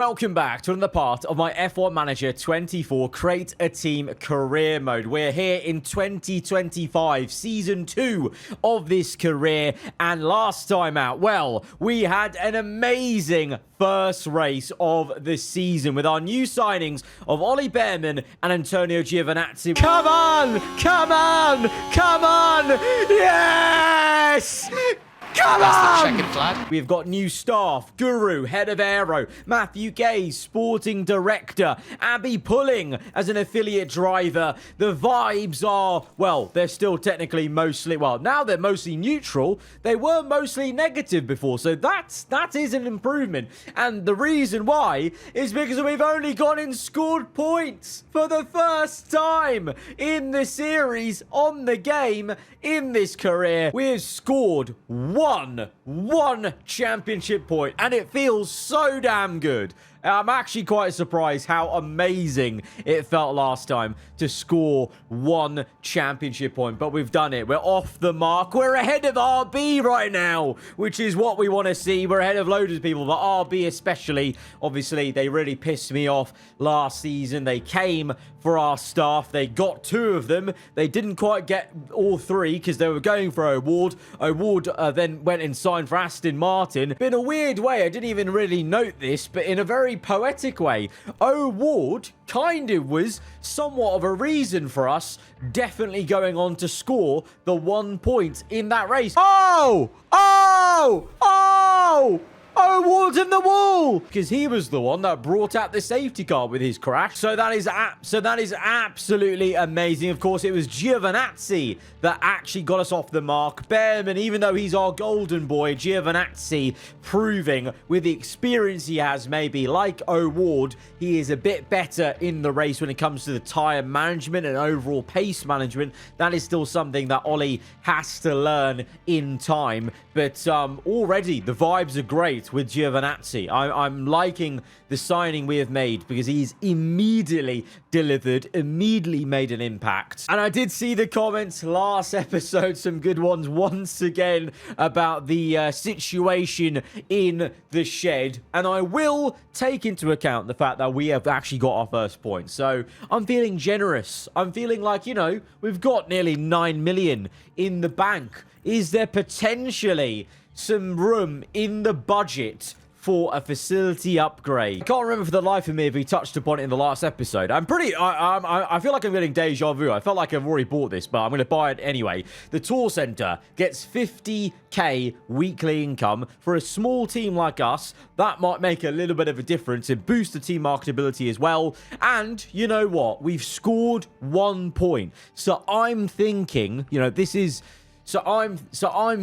Welcome back to another part of my F1 Manager 24 Create a Team Career Mode. We're here in 2025, Season 2 of this career, and last time out, well, we had an amazing first race of the season with our new signings of Ollie Behrman and Antonio Giovinazzi. Come on! Come on! Come on! Yes! Come on! Checkered flag. We've got new staff, Guru, head of Aero, Matthew Gay, sporting director, Abby Pulling as an affiliate driver. The vibes are, well, they're still technically mostly, well, now they're mostly neutral. They were mostly negative before, so that is an improvement. And the reason why is because we've only gone and scored points for the first time in the series, on the game, in this career. We have scored one championship point, and it feels so damn good. I'm actually quite surprised how amazing it felt last time to score one championship point, but we've done it. We're off the mark. We're ahead of RB right now, which is what we want to see. We're ahead of loads of people, but RB especially. Obviously, they really pissed me off last season. They came for our staff. They got 2 of them. They didn't quite get all 3 because they were going for O'Ward. O'Ward then went and signed for Aston Martin. In a weird way, I didn't even really note this, but in a very poetic way, O'Ward kind of was somewhat of a reason for us definitely going on to score the 1 point in that race. Oh! Ward's in the wall, because he was the one that brought out the safety car with his crash. So that is absolutely amazing. Of course, it was Giovinazzi that actually got us off the mark. Behrman, even though he's our golden boy, Giovinazzi proving with the experience he has, maybe like O'Ward, he is a bit better in the race when it comes to the tire management and overall pace management. That is still something that Ollie has to learn in time. But already the vibes are great with Giovinazzi. I'm liking the signing we have made because he's immediately delivered, immediately made an impact. And I did see the comments last episode, some good ones once again about the situation in the shed. And I will take into account the fact that we have actually got our first point. So I'm feeling generous. I'm feeling like, you know, we've got nearly 9 million in the bank. Is there potentially some room in the budget for a facility upgrade? I can't remember for the life of me if we touched upon it in the last episode. I feel like I'm getting deja vu. I felt like I've already bought this, but I'm going to buy it anyway. The tour center gets 50k weekly income. For a small team like us, that might make a little bit of a difference and boost the team marketability as well. And you know what? We've scored 1 point. So I'm thinking, you know, this is... So I'm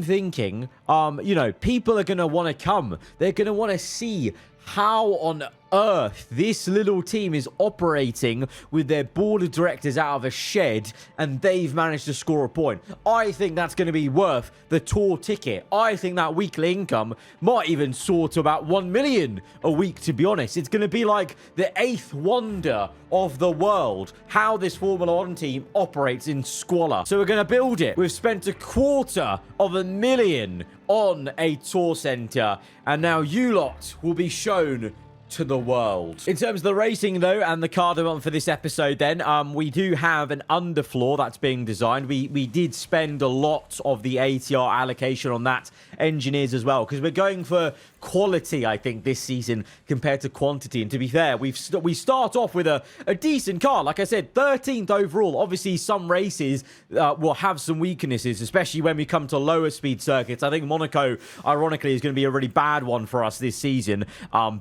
thinking, you know, people are going to want to come. They're going to want to see how on earth this little team is operating with their board of directors out of a shed and they've managed to score a point. I think that's going to be worth the tour ticket. I think that weekly income might even soar to about 1 million a week, to be honest. It's going to be like the 8th wonder of the world, how this Formula 1 team operates in squalor. So we're going to build it. We've spent $250,000 on a tour center, and now you lot will be shown to the world. In terms of the racing though, and the car development for this episode then, we do have an underfloor that's being designed. We did spend a lot of the ATR allocation on that, engineers as well, because we're going for quality, I think, this season compared to quantity. And to be fair, we start off with a decent car. Like I said, 13th overall. Obviously, some races will have some weaknesses, especially when we come to lower speed circuits. I think Monaco, ironically, is going to be a really bad one for us this season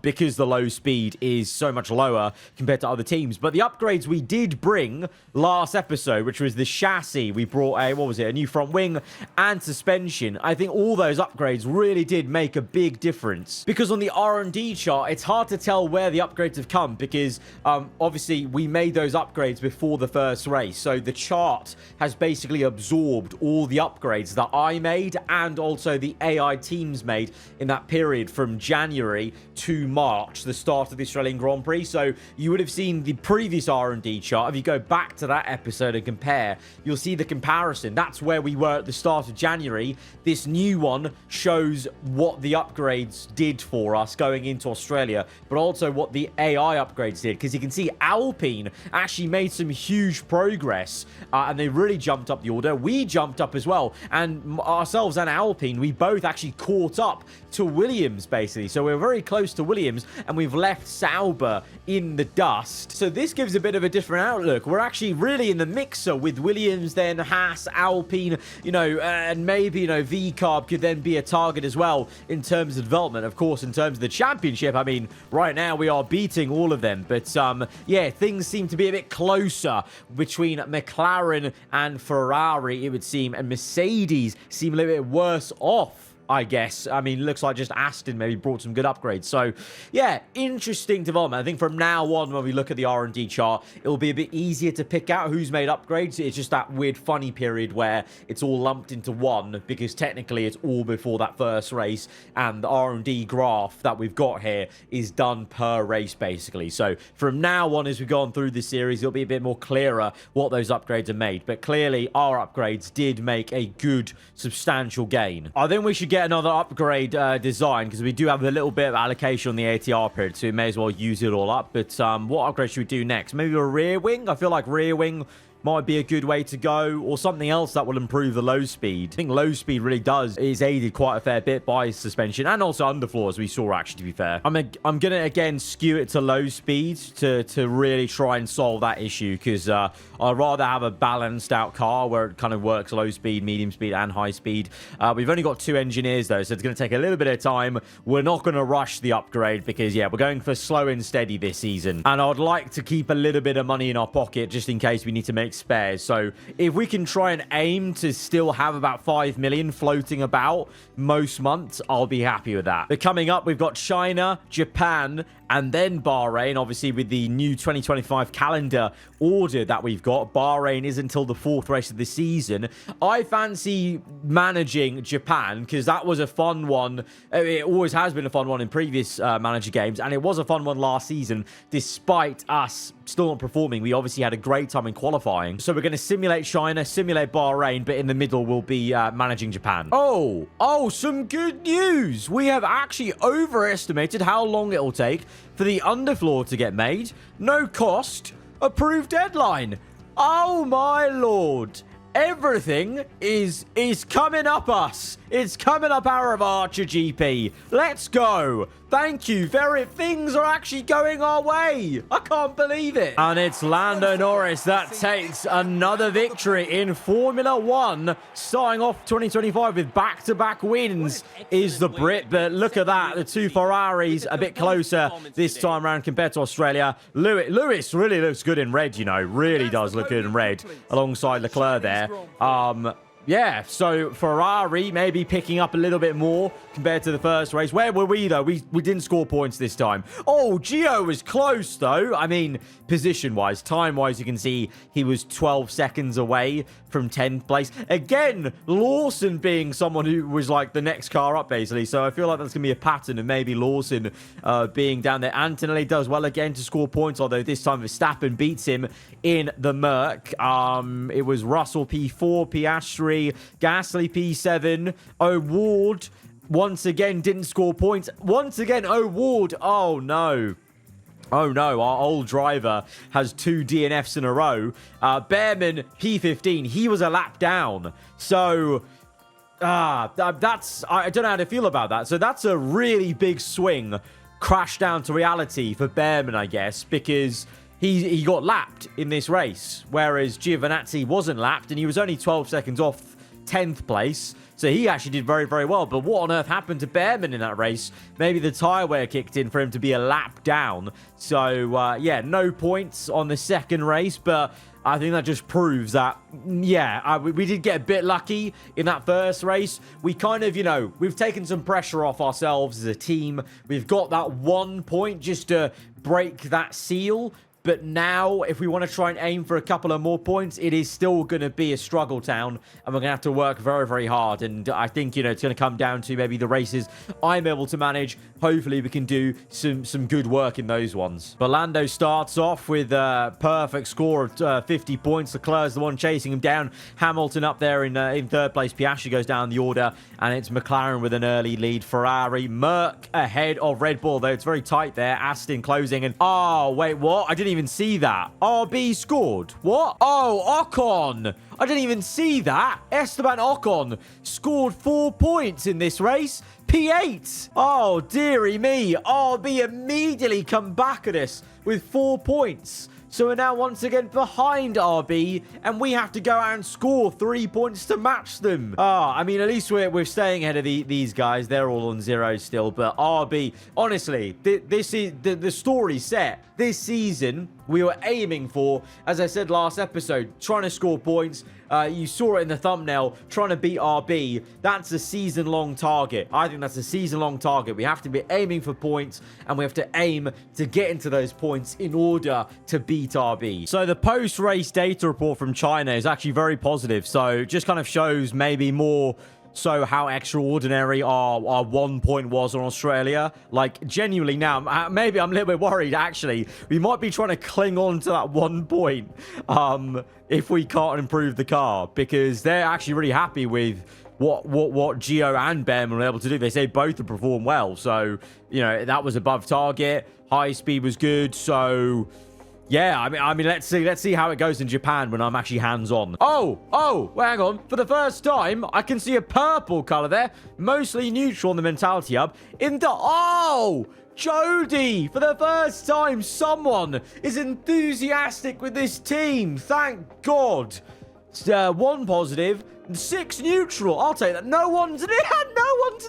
because the low speed is so much lower compared to other teams. But the upgrades we did bring last episode, which was the chassis, we brought a new front wing and suspension. I think all those upgrades really did make a big difference, because on the R&D chart, it's hard to tell where the upgrades have come, because obviously we made those upgrades before the first race. So the chart has basically absorbed all the upgrades that I made and also the AI teams made in that period from January to March, the start of the Australian Grand Prix. So you would have seen the previous R&D chart. If you go back to that episode and compare, you'll see the comparison. That's where we were at the start of January. This new one shows what the upgrades upgrades did for us going into Australia, but also what the AI upgrades did. Because you can see Alpine actually made some huge progress, and they really jumped up the order. We jumped up as well, and ourselves and Alpine, we both actually caught up to Williams, basically. So we're very close to Williams, and we've left Sauber in the dust. So this gives a bit of a different outlook. We're actually really in the mixer with Williams, then Haas, Alpine, you know, and maybe, you know, V-Carb could then be a target as well in terms of development. Of course, in terms of the championship, I mean, right now we are beating all of them. But, yeah, things seem to be a bit closer between McLaren and Ferrari, it would seem, and Mercedes seem a little bit worse off, I guess. I mean, looks like just Aston maybe brought some good upgrades. So, yeah, interesting development. I think from now on, when we look at the R&D chart, it'll be a bit easier to pick out who's made upgrades. It's just that weird, funny period where it's all lumped into one, because technically it's all before that first race, and the R&D graph that we've got here is done per race, basically. So, from now on, as we've gone through this series, it'll be a bit more clearer what those upgrades are made. But clearly, our upgrades did make a good, substantial gain. I think we should get another upgrade design, because we do have a little bit of allocation on the ATR period, so we may as well use it all up. But what upgrade should we do next? Maybe a rear wing? I feel like rear wing might be a good way to go, or something else that will improve the low speed. I think low speed really is aided quite a fair bit by suspension, and also underfloor, as we saw, actually, to be fair. I'm gonna again skew it to low speed to really try and solve that issue, because I'd rather have a balanced out car where it kind of works low speed, medium speed, and high speed. We've only got 2 engineers though, so it's going to take a little bit of time. We're not going to rush the upgrade, because yeah, we're going for slow and steady this season, and I'd like to keep a little bit of money in our pocket just in case we need to make spares. So if we can try and aim to still have about 5 million floating about most months, I'll be happy with that. But coming up, we've got China, Japan, and then Bahrain. Obviously, with the new 2025 calendar order that we've got, Bahrain is until the 4th race of the season. I fancy managing Japan, because that was a fun one. It always has been a fun one in previous manager games, and it was a fun one last season, despite us still not performing. We obviously had a great time in qualifying. So we're going to simulate China, simulate Bahrain, but in the middle we'll be managing Japan. Oh, some good news. We have actually overestimated how long it will take for the underfloor to get made. No cost, approved deadline. Oh my lord. Everything is coming up us. It's coming up aarava Archer GP. Let's go. Thank you. Things are actually going our way. I can't believe it. And it's Lando Norris that takes another victory in Formula 1. Starting off 2025 with back-to-back wins is the Brit. But look at that. The 2 Ferraris a bit closer this time around compared to Australia. Lewis really looks good in red, you know. Really does look good in red alongside Leclerc there. Yeah, so Ferrari maybe picking up a little bit more compared to the first race. Where were we, though? We didn't score points this time. Oh, Gio was close, though. I mean, position-wise, time-wise, you can see he was 12 seconds away from 10th place. Again, Lawson being someone who was like the next car up, basically. So I feel like that's going to be a pattern of maybe Lawson being down there. Antonelli does well again to score points, although this time Verstappen beats him in the Merc. It was Russell P4, Piastri, Gasly P7, O'Ward once again didn't score points. Once again, O'Ward. Oh no. Oh no, our old driver has 2 DNFs in a row. Behrman P15, he was a lap down. So that's, I don't know how to feel about that. So that's a really big swing, crash down to reality for Behrman, I guess, because he got lapped in this race, whereas Giovinazzi wasn't lapped, and he was only 12 seconds off 10th place. So he actually did very, very well. But what on earth happened to Behrman in that race? Maybe the tyre wear kicked in for him to be a lap down. So, yeah, no points on the second race. But I think that just proves that, yeah, we did get a bit lucky in that first race. We kind of, you know, we've taken some pressure off ourselves as a team. We've got that 1 point just to break that seal. But now, if we want to try and aim for a couple of more points, it is still going to be a struggle town. And we're going to have to work very, very hard. And I think, it's going to come down to maybe the races I'm able to manage. Hopefully, we can do some good work in those ones. But Lando starts off with a perfect score of 50 points. Leclerc's the one chasing him down. Hamilton up there in third place. Piastri goes down the order. And it's McLaren with an early lead. Ferrari, Merc ahead of Red Bull, though it's very tight there. Aston closing. And, oh, wait, what? I didn't even see that. RB scored. What? Oh, Ocon. I didn't even see that. Esteban Ocon scored 4 points in this race. P8. Oh, dearie me. RB immediately come back at us with 4 points. So we're now once again behind RB, and we have to go out and score 3 points to match them. I mean, at least we're staying ahead of these guys. They're all on 0 still, but RB, honestly, this is the story set. This season, we were aiming for, as I said last episode, trying to score points. You saw it in the thumbnail, trying to beat RB. That's a season-long target. I think that's a season-long target. We have to be aiming for points, and we have to aim to get into those points in order to beat RB. So the post-race data report from China is actually very positive. So just kind of shows maybe more so how extraordinary our 1 point was on Australia. Like, genuinely now, maybe I'm a little bit worried, actually. We might be trying to cling on to that 1 point if we can't improve the car, because they're actually really happy with what Gio and Ben were able to do. They say both have performed well. So, that was above target. High speed was good. So, yeah, I mean, let's see how it goes in Japan when I'm actually hands-on. Oh, well, hang on. For the first time, I can see a purple color there. Mostly neutral in the Mentality Hub. Jody, for the first time, someone is enthusiastic with this team. Thank God. 1 positive, 6 neutral. I'll take that. No one's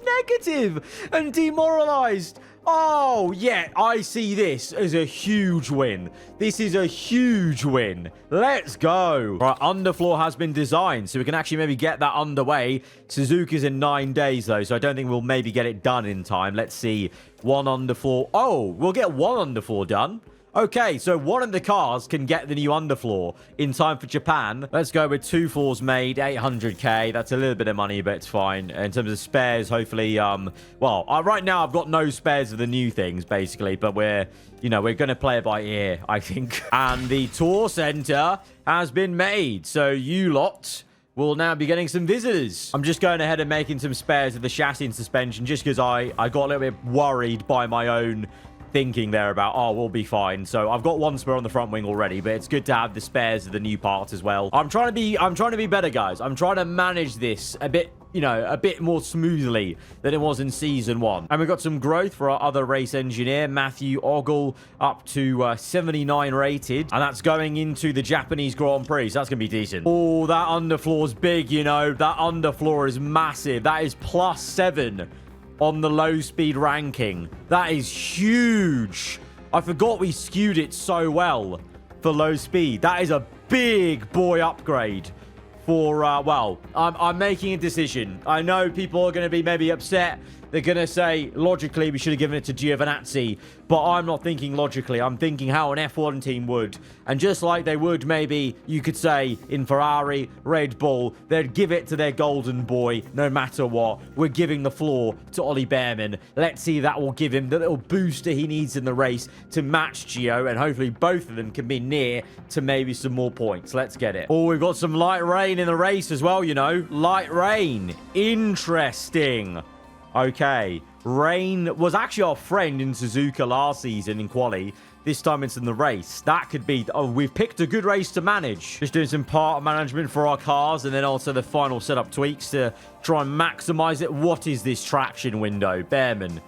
negative and demoralized. Oh, yeah, I see this as a huge win. This is a huge win. Let's go. Right, underfloor has been designed, so we can actually maybe get that underway. Suzuka's in 9 days, though, so I don't think we'll maybe get it done in time. Let's see. 1 underfloor. Oh, we'll get 1 underfloor done. Okay, so one of the cars can get the new underfloor in time for Japan. Let's go with 2 floors made, 800k. That's a little bit of money, but it's fine. In terms of spares, hopefully, right now I've got no spares of the new things, basically, but we're going to play it by ear, I think. And the tour center has been made, so you lot will now be getting some visitors. I'm just going ahead and making some spares of the chassis and suspension, just because I got a little bit worried by my own thinking there about, we'll be fine. So I've got 1 spare on the front wing already, but it's good to have the spares of the new parts as well. I'm trying to be better, guys. I'm trying to manage this a bit, a bit more smoothly than it was in season 1. And we've got some growth for our other race engineer, Matthew Ogle, up to 79 rated. And that's going into the Japanese Grand Prix. So that's going to be decent. Oh, that underfloor's big, That underfloor is massive. That is +7 on the low speed ranking. That is huge. I forgot we skewed it so well for low speed. That is a big boy upgrade for, I'm making a decision. I know people are going to be maybe upset. They're going to say, logically, we should have given it to Giovinazzi. But I'm not thinking logically. I'm thinking how an F1 team would. And just like they would, maybe, you could say, in Ferrari, Red Bull, they'd give it to their golden boy, no matter what. We're giving the floor to Ollie Behrman. Let's see if that will give him the little booster he needs in the race to match Gio. And hopefully both of them can be near to maybe some more points. Let's get it. Oh, we've got some light rain in the race as well, Light rain. Interesting. Okay, rain was actually our friend in Suzuka last season in quali. This time it's in the race. That could be... Oh, we've picked a good race to manage. Just doing some part management for our cars and then also the final setup tweaks to try and maximize it. What is this traction window? Behrman,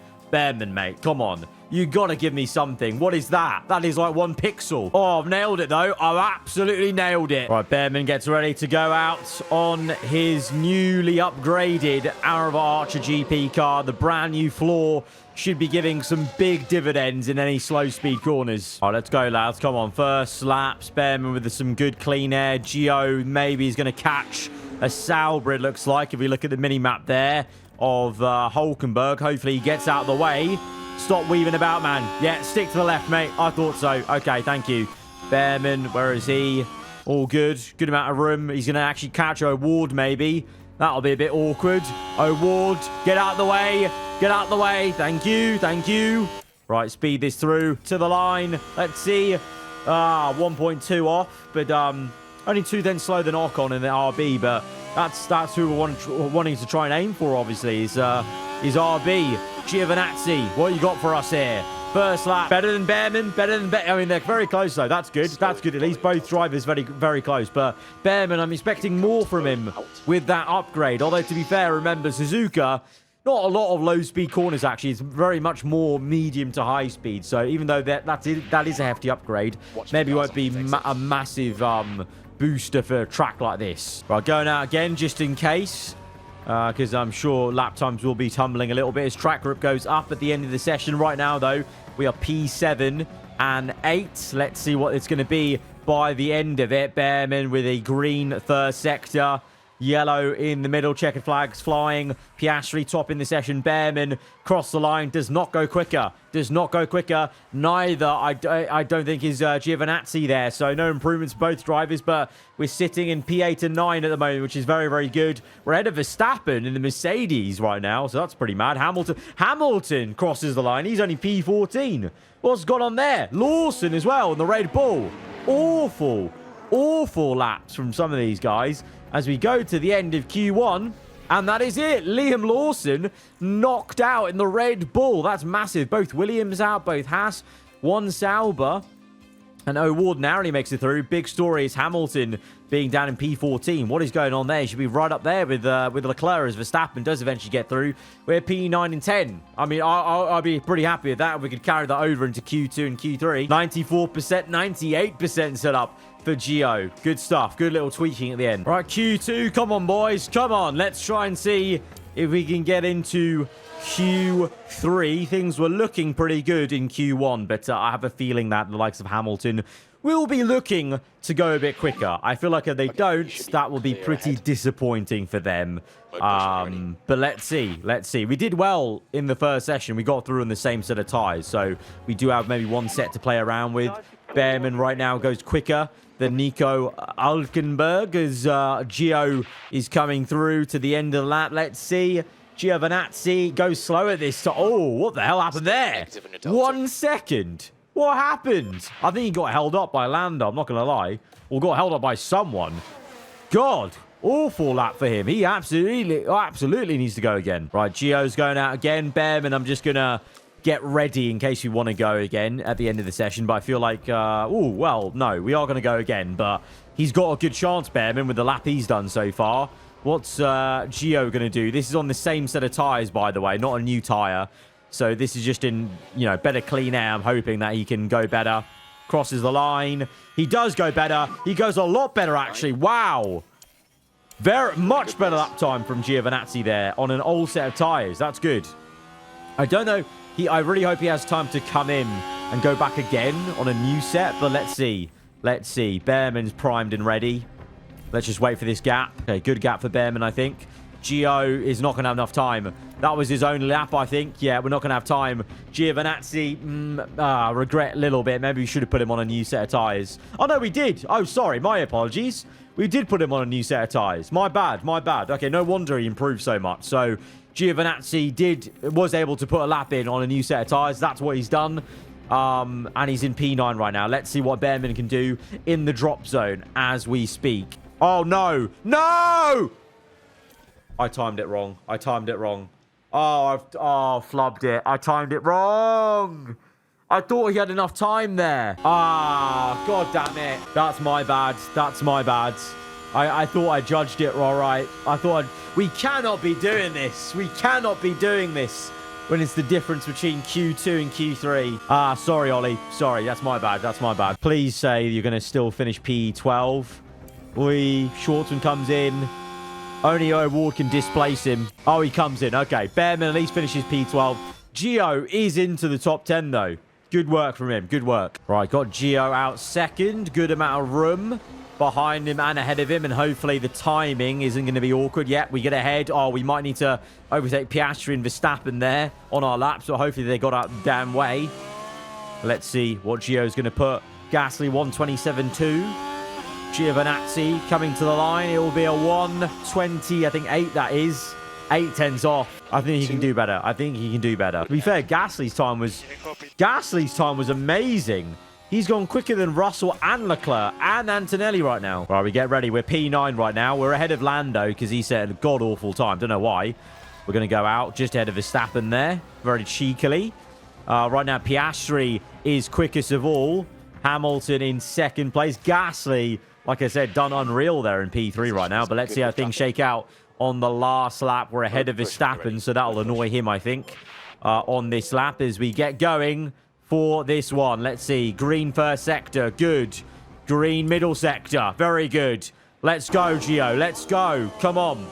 mate, come on. You gotta give me something. What is that? That is like 1 pixel. Oh, I've nailed it, though. I've absolutely nailed it. Right, Behrman gets ready to go out on his newly upgraded aarava Archer GP car. The brand new floor should be giving some big dividends in any slow-speed corners. All right, let's go, lads. Come on. First laps. Behrman with some good clean air. Gio maybe is going to catch a Sauber, it looks like, if we look at the mini-map there of Hulkenberg. Hopefully he gets out of the way. Stop weaving about, man. Yeah, stick to the left, mate. I thought so. Okay, thank you. Bearman, where is he? All good. Good amount of room. He's going to actually catch O'Ward, maybe. That'll be a bit awkward. O'Ward, get out of the way. Get out of the way. Thank you. Thank you. Right, speed this through to the line. Let's see. 1.2 off. But only 2 then slow the knock on in the RB. But that's who we're wanting to try and aim for, obviously, is RB. Giovinazzi, what you got for us here? First lap, better than Bearman, I mean, they're very close, though. That's good. That's good. At least both drivers very, very close. But Bearman, I'm expecting more from him with that upgrade. Although, to be fair, remember, Suzuka, not a lot of low-speed corners, actually. It's very much more medium to high speed. So even though that is a hefty upgrade, maybe it won't be a massive booster for a track like this. Right, going out again, just in case. Because I'm sure lap times will be tumbling a little bit as track grip goes up at the end of the session. Right now, though, we are P7 and 8. Let's see what it's going to be by the end of it. Bearman with a green first sector. Yellow in the middle, checkered flags flying. Piastri top in the session. Bearman cross the line, does not go quicker. Does not go quicker. Neither, I don't think, is Giovinazzi there. So no improvements both drivers, but we're sitting in P8 and 9 at the moment, which is very, very good. We're ahead of Verstappen in the Mercedes right now, so that's pretty mad. Hamilton crosses the line. He's only P14. What's gone on there? Lawson as well in the Red Bull. Awful laps from some of these guys as we go to the end of Q1. And that is it. Liam Lawson knocked out in the Red Bull. That's massive. Both Williams out, both Haas, one Sauber. And O'Ward narrowly makes it through. Big story is Hamilton being down in P14. What is going on there? He should be right up there with Leclerc as Verstappen does eventually get through. We're P9 and 10. I mean, I'll be pretty happy with that if we could carry that over into Q2 and Q3. 94%, 98% set up for Gio. Good stuff. Good little tweaking at the end. Right, Q2. Come on, boys. Come on. Let's try and see if we can get into Q3. Things were looking pretty good in Q1, but I have a feeling that the likes of Hamilton will be looking to go a bit quicker. I feel like if they don't, that will be pretty disappointing for them. But let's see. Let's see. We did well in the first session. We got through in the same set of tyres, so we do have maybe one set to play around with. Bearman right now goes quicker than Nico Hülkenberg as Gio is coming through to the end of the lap. Let's see. Giovinazzi goes slower this time. Oh, what the hell happened there? 1 second. What happened? I think he got held up by Lando, I'm not going to lie. Or got held up by someone. God, awful lap for him. He absolutely needs to go again. Right, Gio's going out again. Bearman, I'm just going to get ready in case we want to go again at the end of the session. But I feel like, oh, well, no, we are going to go again. But he's got a good chance, Bearman, with the lap he's done so far. What's Gio going to do? This is on the same set of tyres, by the way, not a new tyre. So this is just in, better clean air. I'm hoping that he can go better. Crosses the line. He does go better. He goes a lot better, actually. Wow. Very much better lap time from Giovinazzi there on an old set of tyres. That's good. I don't know. I really hope he has time to come in and go back again on a new set. But let's see. Let's see. Bearman's primed and ready. Let's just wait for this gap. Okay, good gap for Bearman, I think. Gio is not going to have enough time. That was his only lap, I think. Yeah, we're not going to have time. Giovinazzi, regret a little bit. Maybe we should have put him on a new set of tyres. Oh, no, we did. Oh, sorry. My apologies. We did put him on a new set of tyres. My bad. My bad. Okay, no wonder he improved so much. So, Giovinazzi was able to put a lap in on a new set of tyres. That's what he's done. And he's in P9 right now. Let's see what Bearman can do in the drop zone as we speak. Oh, no. No! I timed it wrong. I timed it wrong. Oh, flubbed it. I timed it wrong. I thought he had enough time there. Ah, god damn it. That's my bad. That's my bad. I thought I judged it all right. We cannot be doing this. We cannot be doing this when it's the difference between Q2 and Q3. Ah, sorry, Ollie. Sorry, that's my bad. That's my bad. Please say you're going to still finish P12. Shortman comes in. Only O'Ward can displace him. Oh, he comes in. Okay, Bearman at least finishes P12. Gio is into the top 10, though. Good work from him. Good work. Right, got Gio out second. Good amount of room behind him and ahead of him. And hopefully the timing isn't going to be awkward yet. We get ahead. Oh, we might need to overtake Piastri and Verstappen there on our lap. So hopefully they got out the damn way. Let's see what Gio's going to put Gasly 127.2. Giovinazzi coming to the line. It will be a 120, I think 8 that is. 8 tenths off. I think he can do better. I think he can do better. To be fair, Gasly's time was amazing. He's gone quicker than Russell and Leclerc and Antonelli right now. Right, we get ready. We're P9 right now. We're ahead of Lando because he set a god-awful time. Don't know why. We're going to go out just ahead of Verstappen there. Very cheekily. Right now, Piastri is quickest of all. Hamilton in second place. Gasly, like I said, done unreal there in P3 right now. But let's see how things shake out on the last lap. We're ahead of Verstappen, so that'll annoy him, I think, on this lap as we get going for this one. Let's see. Green first sector. Good. Green middle sector. Very good. Let's go, Gio. Let's go. Come on.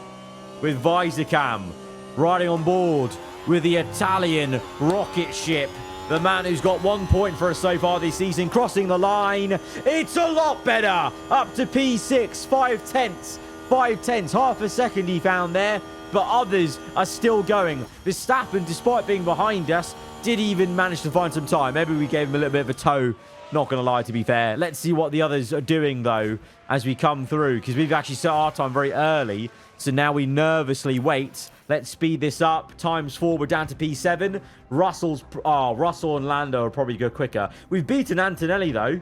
With Visicam riding on board with the Italian rocket ship. The man who's got 1 point for us so far this season. Crossing the line. It's a lot better. Up to P6. 5 tenths. 5 tenths. Half a second he found there. But others are still going. Verstappen, despite being behind us, did even manage to find some time. Maybe we gave him a little bit of a toe. Not going to lie, to be fair. Let's see what the others are doing, though, as we come through. Because we've actually set our time very early. So now we nervously wait. Let's speed this up. Times 4. We're down to P7. Russell and Lando will probably go quicker. We've beaten Antonelli, though.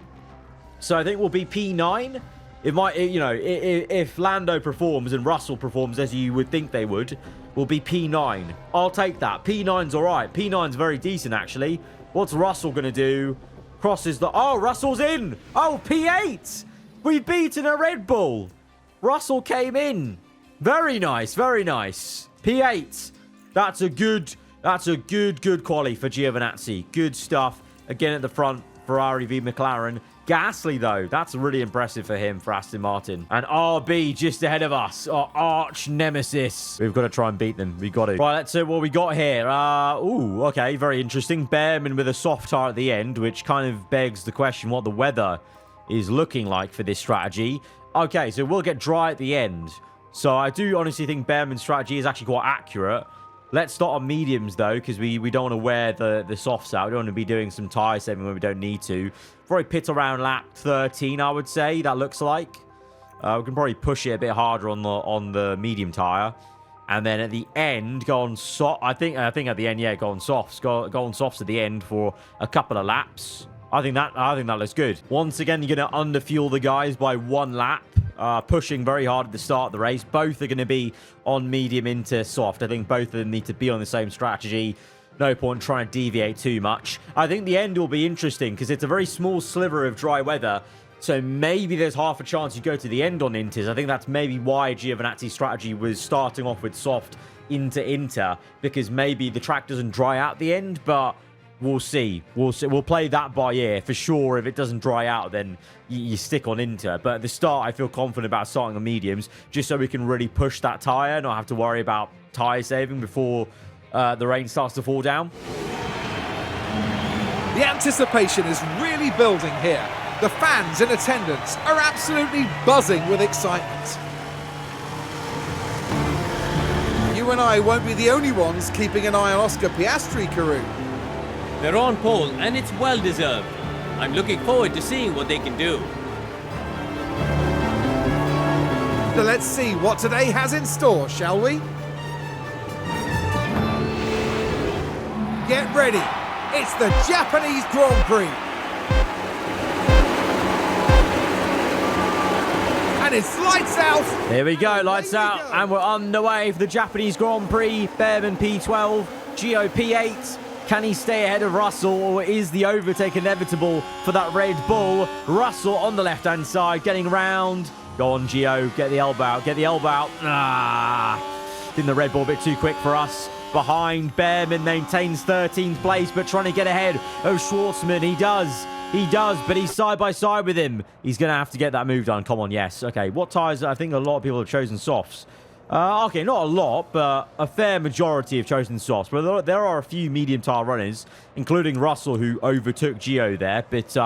So I think we'll be P9. If Lando performs and Russell performs as you would think they would, we'll be P9. I'll take that. P9's all right. P9's very decent, actually. What's Russell going to do? Crosses the... Oh, Russell's in. Oh, P8. We've beaten a Red Bull. Russell came in. Very nice. Very nice. P8. That's a good quali for Giovinazzi. Good stuff. Again at the front, Ferrari v McLaren. Gasly, though, that's really impressive for him, for Aston Martin. And RB just ahead of us, our arch nemesis. We've got to try and beat them. We've got to. Right, let's see what we got here. Okay, very interesting. Bearman with a soft tire at the end, which kind of begs the question what the weather is looking like for this strategy. Okay, so we'll get dry at the end. So I do honestly think Bearman's strategy is actually quite accurate. Let's start on mediums, though, because we don't want to wear the softs out. We don't want to be doing some tire saving when we don't need to. Probably pit around lap 13, I would say, that looks like. We can probably push it a bit harder on the medium tire. And then at the end, go on soft. I think at the end, yeah, go on softs. Go on softs at the end for a couple of laps. I think that looks good. Once again, you're going to underfuel the guys by 1 lap. Pushing very hard at the start of the race. Both are going to be on medium into soft. I think both of them need to be on the same strategy. No point trying to deviate too much. I think the end will be interesting because it's a very small sliver of dry weather. So maybe there's half a chance you go to the end on inters. I think that's maybe why Giovinazzi's strategy was starting off with soft into inter. Because maybe the track doesn't dry out the end, but... We'll see. We'll play that by ear. For sure, if it doesn't dry out, then you stick on inter. But at the start, I feel confident about starting on mediums, just so we can really push that tyre, not have to worry about tyre saving before the rain starts to fall down. The anticipation is really building here. The fans in attendance are absolutely buzzing with excitement. You and I won't be the only ones keeping an eye on Oscar Piastri, Karun. They're on pole, and it's well-deserved. I'm looking forward to seeing what they can do. So let's see what today has in store, shall we? Get ready. It's the Japanese Grand Prix. And it's lights out. Here we go, lights out. And we're on the way for the Japanese Grand Prix. Bearman P12, Gio P8. Can he stay ahead of Russell, or is the overtake inevitable for that Red Bull? Russell on the left-hand side, getting round. Go on, Gio. Get the elbow out. Get the elbow out. I think the Red Bull a bit too quick for us. Behind, Bearman maintains 13th place, but trying to get ahead of Schwartzman. He does. He does, but he's side by side with him. He's going to have to get that move done. Come on, yes. Okay, what tyres? I think a lot of people have chosen softs. Okay, not a lot, but a fair majority have chosen softs. But there are a few medium tire runners, including Russell, who overtook Gio there. But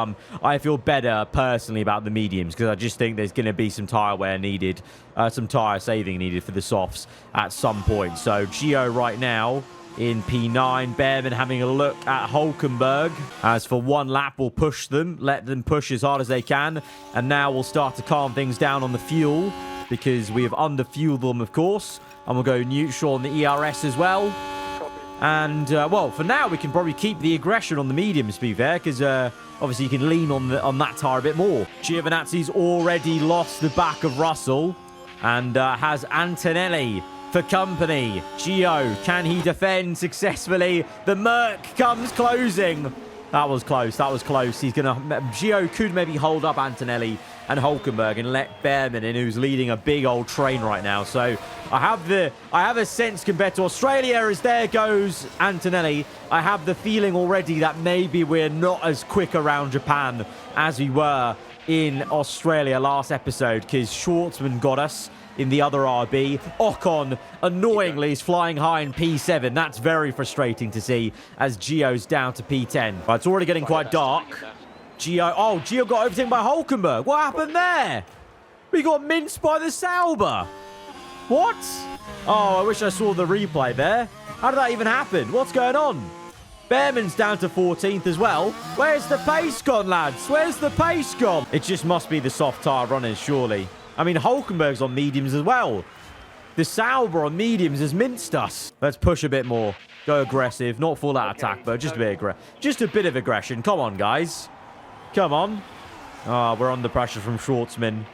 I feel better personally about the mediums because I just think there's going to be some tire wear needed, some tire saving needed for the softs at some point. So Gio right now in P9. Behrman having a look at Hulkenberg. As for one lap, we'll push them. Let them push as hard as they can. And now we'll start to calm things down on the fuel, because we have under-fueled them, of course. And we'll go neutral on the ERS as well. And, well, for now, we can probably keep the aggression on the mediums, to be fair, because obviously you can lean on that tyre a bit more. Giovinazzi's already lost the back of Russell and has Antonelli for company. Gio, can he defend successfully? The Merc comes closing. That was close. That was close. Gio could maybe hold up Antonelli and Hulkenberg and let Behrman in, who's leading a big old train right now. So I have a sense compared to Australia, as there goes Antonelli. I have the feeling already that maybe we're not as quick around Japan as we were in Australia last episode, because Schwartzman got us in the other RB. Ocon, annoyingly, is flying high in P7. That's very frustrating to see, as Gio's down to P10. Right, it's already getting quite dark. Gio got overtaken by Hulkenberg. What happened there? We got minced by the Sauber. What? Oh, I wish I saw the replay there. How did that even happen? What's going on? Behrman's down to 14th as well. Where's the pace gone, lads? Where's the pace gone? It just must be the soft tyre runners, surely. I mean, Hulkenberg's on mediums as well. The Sauber on mediums has minced us. Let's push a bit more. Go aggressive. Not full out attack, but just a bit of aggression. Come on, guys. Come on. Oh, we're under pressure from Schwartzman.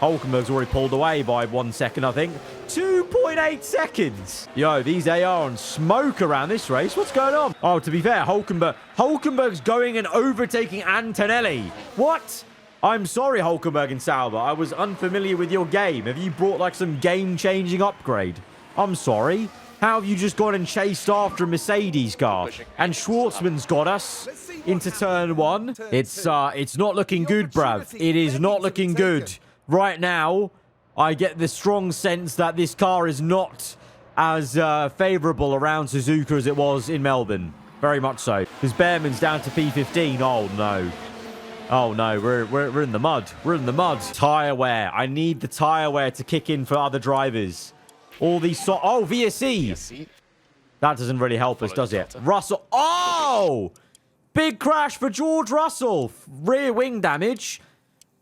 Hulkenberg's already pulled away by 1 second, I think. 2.8 seconds. Yo, these AR on smoke around this race. What's going on? Oh, to be fair, Hulkenberg's going and overtaking Antonelli. What? I'm sorry, Hulkenberg and Sauber. I was unfamiliar with your game. Have you brought, like, some game-changing upgrade? I'm sorry. How have you just gone and chased after a Mercedes car? And Schwartzman's got us into turn 1. It's not looking good, bruv. It is not looking good. Right now, I get the strong sense that this car is not as favourable around Suzuka as it was in Melbourne. Very much so. Because Behrman's down to P15. Oh, no. Oh, no. We're in the mud. We're in the mud. Tyre wear. I need the tyre wear to kick in for other drivers. All these... oh, VSE. That doesn't really help us, does it? Russell. Oh! Big crash for George Russell. Rear wing damage.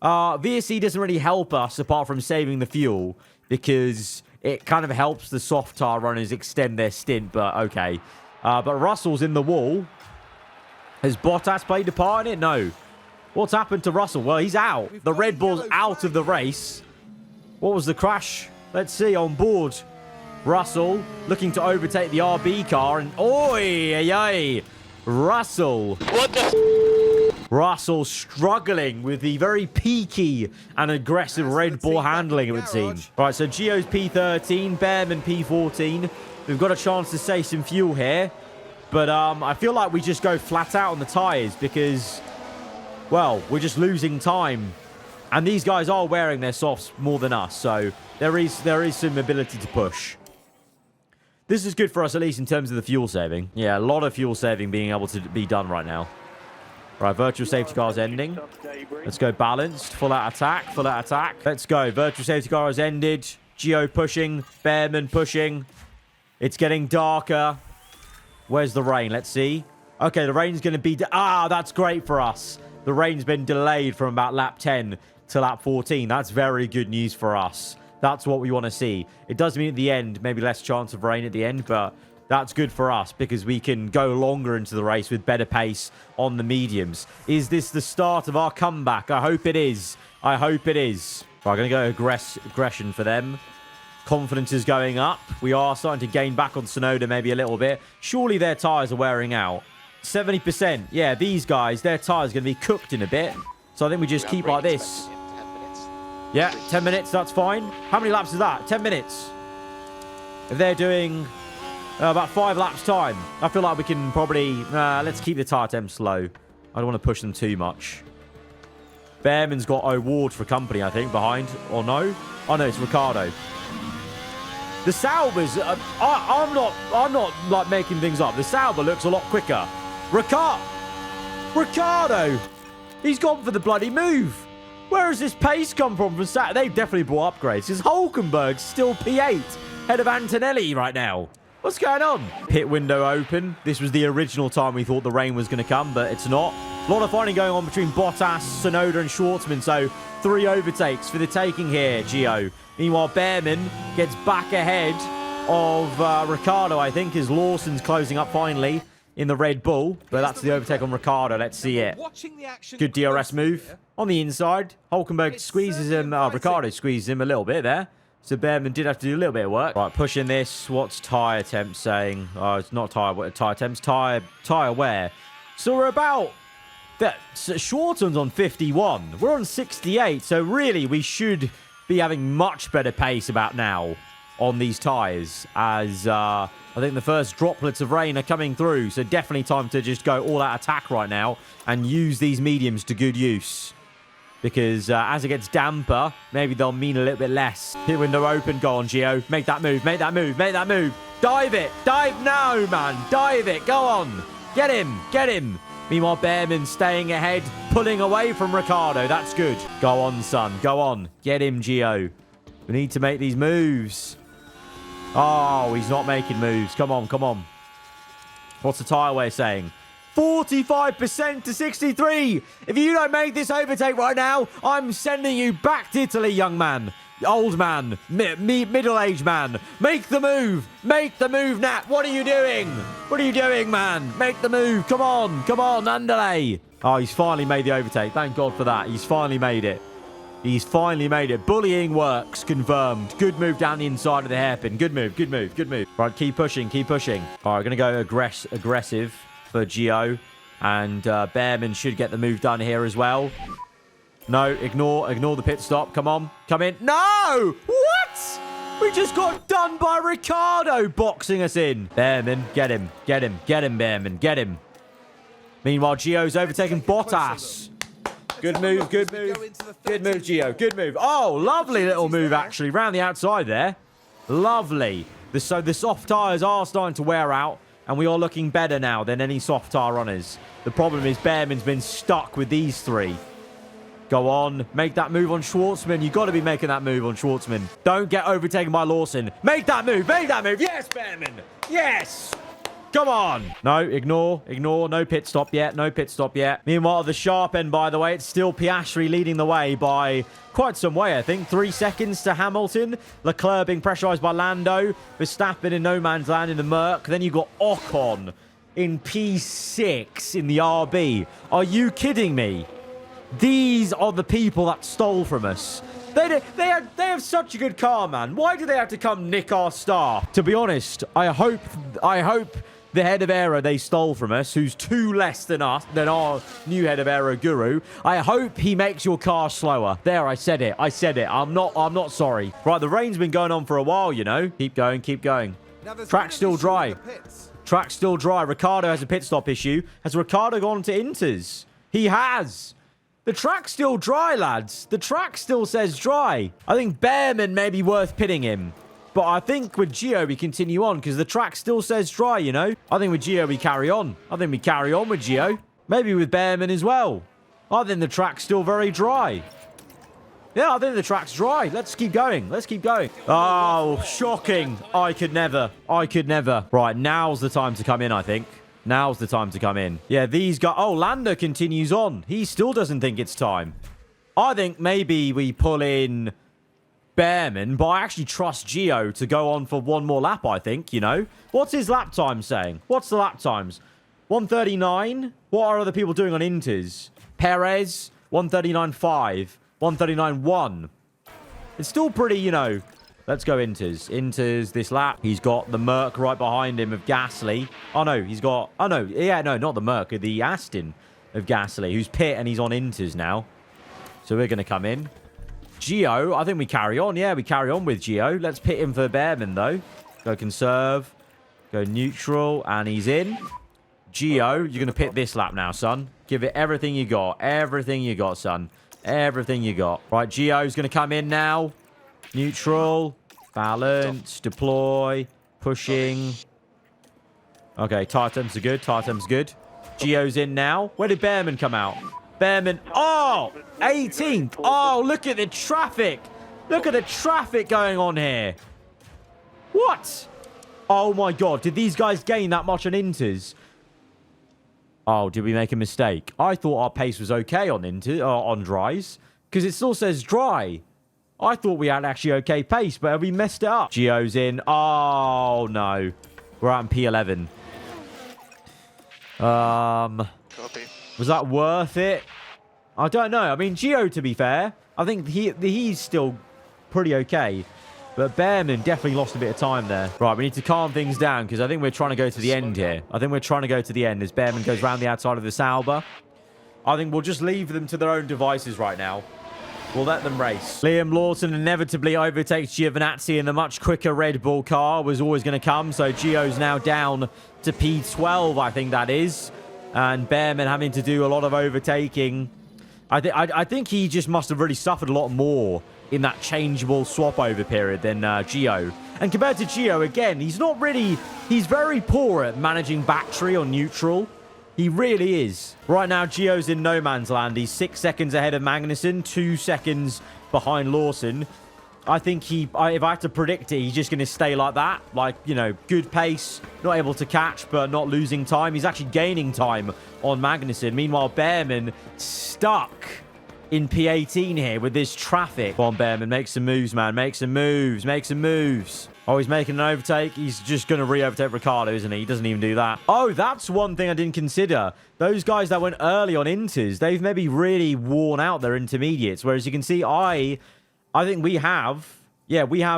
VSE doesn't really help us apart from saving the fuel, because it kind of helps the soft tyre runners extend their stint, but okay. But Russell's in the wall. Has Bottas played a part in it? No. What's happened to Russell? Well, he's out. The Red Bull's out of the race. What was the crash? Let's see on board. Russell looking to overtake the RB car, and oi, Russell. What the? Russell struggling with the very peaky and aggressive Red Bull handling, it would seem. Right, so Gio's P13, Behrman P14. We've got a chance to save some fuel here. But I feel like we just go flat out on the tyres, because, well, we're just losing time. And these guys are wearing their softs more than us, so there is some ability to push. This is good for us, at least in terms of the fuel saving. Yeah, a lot of fuel saving being able to be done right now. Right, virtual safety car's ending. Let's go balanced. Full out attack. Full out attack. Let's go. Virtual safety car has ended. Gio pushing. Behrman pushing. It's getting darker. Where's the rain? Let's see. Okay, the rain's going to be... that's great for us. The rain's been delayed from about lap 10 to lap 14. That's very good news for us. That's what we want to see. It does mean at the end, maybe less chance of rain at the end, but that's good for us because we can go longer into the race with better pace on the mediums. Is this the start of our comeback? I hope it is. I hope it is. Right, I'm going to go aggression for them. Confidence is going up. We are starting to gain back on Tsunoda maybe a little bit. Surely their tyres are wearing out. 70%. Yeah, these guys, their tyres are going to be cooked in a bit. So I think we just keep like this. Yeah, 10 minutes, that's fine. How many laps is that? 10 minutes. If they're doing about 5 laps time, I feel like we can probably... let's keep the tyre temp slow. I don't want to push them too much. Behrman's got award for company, I think, behind. Or no? Oh, no, it's Ricciardo. The Saubers... I'm not like making things up. The Sauber looks a lot quicker. Ricciardo! He's gone for the bloody move. Where has this pace come from They've definitely brought upgrades. Because Hulkenberg's still P8, head of Antonelli right now. What's going on? Pit window open. This was the original time we thought the rain was going to come, but it's not. A lot of fighting going on between Bottas, Tsunoda, and Schwartzman. So 3 overtakes for the taking here, Gio. Meanwhile, Behrman gets back ahead of Ricciardo, I think, as Lawson's closing up finally in the Red Bull. But that's the overtake on Ricciardo. Let's see it. Good DRS move on the inside. Hulkenberg squeezes him. Ricciardo squeezes him a little bit there. So Behrman did have to do a little bit of work. Right, pushing this. What's tyre temp saying? Oh, it's not tyre temps. Tyre wear. So we're about... Schwarzen's on 51. We're on 68. So really, we should be having much better pace about now on these tyres. As I think the first droplets of rain are coming through. So definitely time to just go all-out attack right now. And use these mediums to good use. Because as it gets damper, maybe they'll mean a little bit less. Pit window open. Go on, Gio. Make that move. Make that move. Make that move. Dive it. Dive now, man. Dive it. Go on. Get him. Get him. Meanwhile, Behrman staying ahead, pulling away from Ricciardo. That's good. Go on, son. Go on. Get him, Gio. We need to make these moves. Oh, he's not making moves. Come on. Come on. What's the tyre wear saying? 45% to 63. If you don't make this overtake right now, I'm sending you back to Italy, young man. Old man. Middle-aged man. Make the move. Make the move, Nat. What are you doing? What are you doing, man? Make the move. Come on. Come on. Underlay. Oh, he's finally made the overtake. Thank God for that. He's finally made it. He's finally made it. Bullying works. Confirmed. Good move down the inside of the hairpin. Good move. Good move. Good move. Right, keep pushing. Keep pushing. All right, going to go aggressive for Gio. And Behrman should get the move done here as well. No, ignore the pit stop. Come on. Come in. No! What? We just got done by Ricciardo boxing us in. Behrman, get him. Get him. Get him, Behrman. Get him. Meanwhile, Gio's overtaking Bottas. Good move. Good move. Good move, Gio. Good move. Oh, lovely little move, actually. Round the outside there. Lovely. So the soft tyres are starting to wear out. And we are looking better now than any soft tyre runners. The problem is Behrman's been stuck with these 3. Go on. Make that move on Schwartzman. You've got to be making that move on Schwartzman. Don't get overtaken by Lawson. Make that move. Make that move. Yes, Behrman. Yes. Come on. No, ignore. No pit stop yet. No pit stop yet. Meanwhile, the sharp end, by the way, it's still Piastri leading the way by quite some way, I think. 3 seconds to Hamilton. Leclerc being pressurized by Lando. Verstappen in no man's land in the Merc. Then you've got Ocon in P6 in the RB. Are you kidding me? These are the people that stole from us. They have such a good car, man. Why do they have to come nick our star? To be honest, I hope the head of aero they stole from us, who's 2 less than us, than our new head of aero guru. I hope he makes your car slower. There, I said it. I'm not sorry. Right, the rain's been going on for a while, you know. Keep going, keep going. Track's still dry. Track's still dry. Ricciardo has a pit stop issue. Has Ricciardo gone to Inters? He has. The track's still dry, lads. The track still says dry. I think Behrman may be worth pitting him. But I think with Gio, we continue on because the track still says dry, you know. I think with Gio, we carry on. I think we carry on with Gio. Maybe with Behrman as well. I think the track's still very dry. Yeah, I think the track's dry. Let's keep going. Let's keep going. Oh, shocking. I could never. I could never. Right, now's the time to come in, I think. Now's the time to come in. Yeah, these guys... Oh, Lando continues on. He still doesn't think it's time. I think maybe we pull in Behrman, but I actually trust Gio to go on for 1 more lap, I think, you know. What's his lap time saying? What's the lap times? 139. What are other people doing on Inters? Perez, 139.5. 139.1. It's still pretty, you know... Let's go Inters. Inters this lap. He's got the Merc right behind him of Gasly. Oh, no. He's got... Oh, no. Yeah, no, not the Merc. The Aston of Gasly, who's pit and he's on Inters now. So we're going to come in. Gio, I think we carry on. Yeah, we carry on with Gio. Let's pit him for Behrman, though. Go conserve. Go neutral. And he's in. Gio, you're going to pit this lap now, son. Give it everything you got. Everything you got, son. Everything you got. Right, Gio's going to come in now. Neutral. Balance. Deploy. Pushing. Okay, tire temps are good. Tire temps are good. Gio's in now. Where did Behrman come out? Behrman. Oh! 18th. Oh, look at the traffic. Look at the traffic going on here. What? Oh, my God. Did these guys gain that much on inters? Oh, did we make a mistake? I thought our pace was okay on on dries, because it still says dry. I thought we had actually okay pace, but have we messed it up? Geo's in. Oh, no. We're out in P11. Copy. Was that worth it? I don't know. I mean, Geo, to be fair, I think he's still pretty okay. But Bearman definitely lost a bit of time there. Right, we need to calm things down because I think we're trying to go to the end here. I think we're trying to go to the end as Bearman goes round the outside of the Sauber. I think we'll just leave them to their own devices right now. We'll let them race. Liam Lawson inevitably overtakes Giovinazzi in the much quicker Red Bull car. Was always going to come. So Gio's now down to P12, I think that is. And Bearman having to do a lot of overtaking. I think he just must have really suffered a lot more in that changeable swap over period than Gio. And compared to Gio, again, he's very poor at managing battery on neutral. He really is. Right now, Gio's in no man's land. He's 6 seconds ahead of Magnussen, 2 seconds behind Lawson. I think if I had to predict it, he's just going to stay like that. Like, you know, good pace, not able to catch, but not losing time. He's actually gaining time on Magnussen. Meanwhile, Bearman stuck in P18 here with this traffic. Come on, Bearman, make some moves, man. Make some moves. Make some moves. Oh, he's making an overtake. He's just going to re-overtake Ricciardo, isn't he? He doesn't even do that. Oh, that's one thing I didn't consider. Those guys that went early on inters, they've maybe really worn out their intermediates. Whereas you can see, I think we have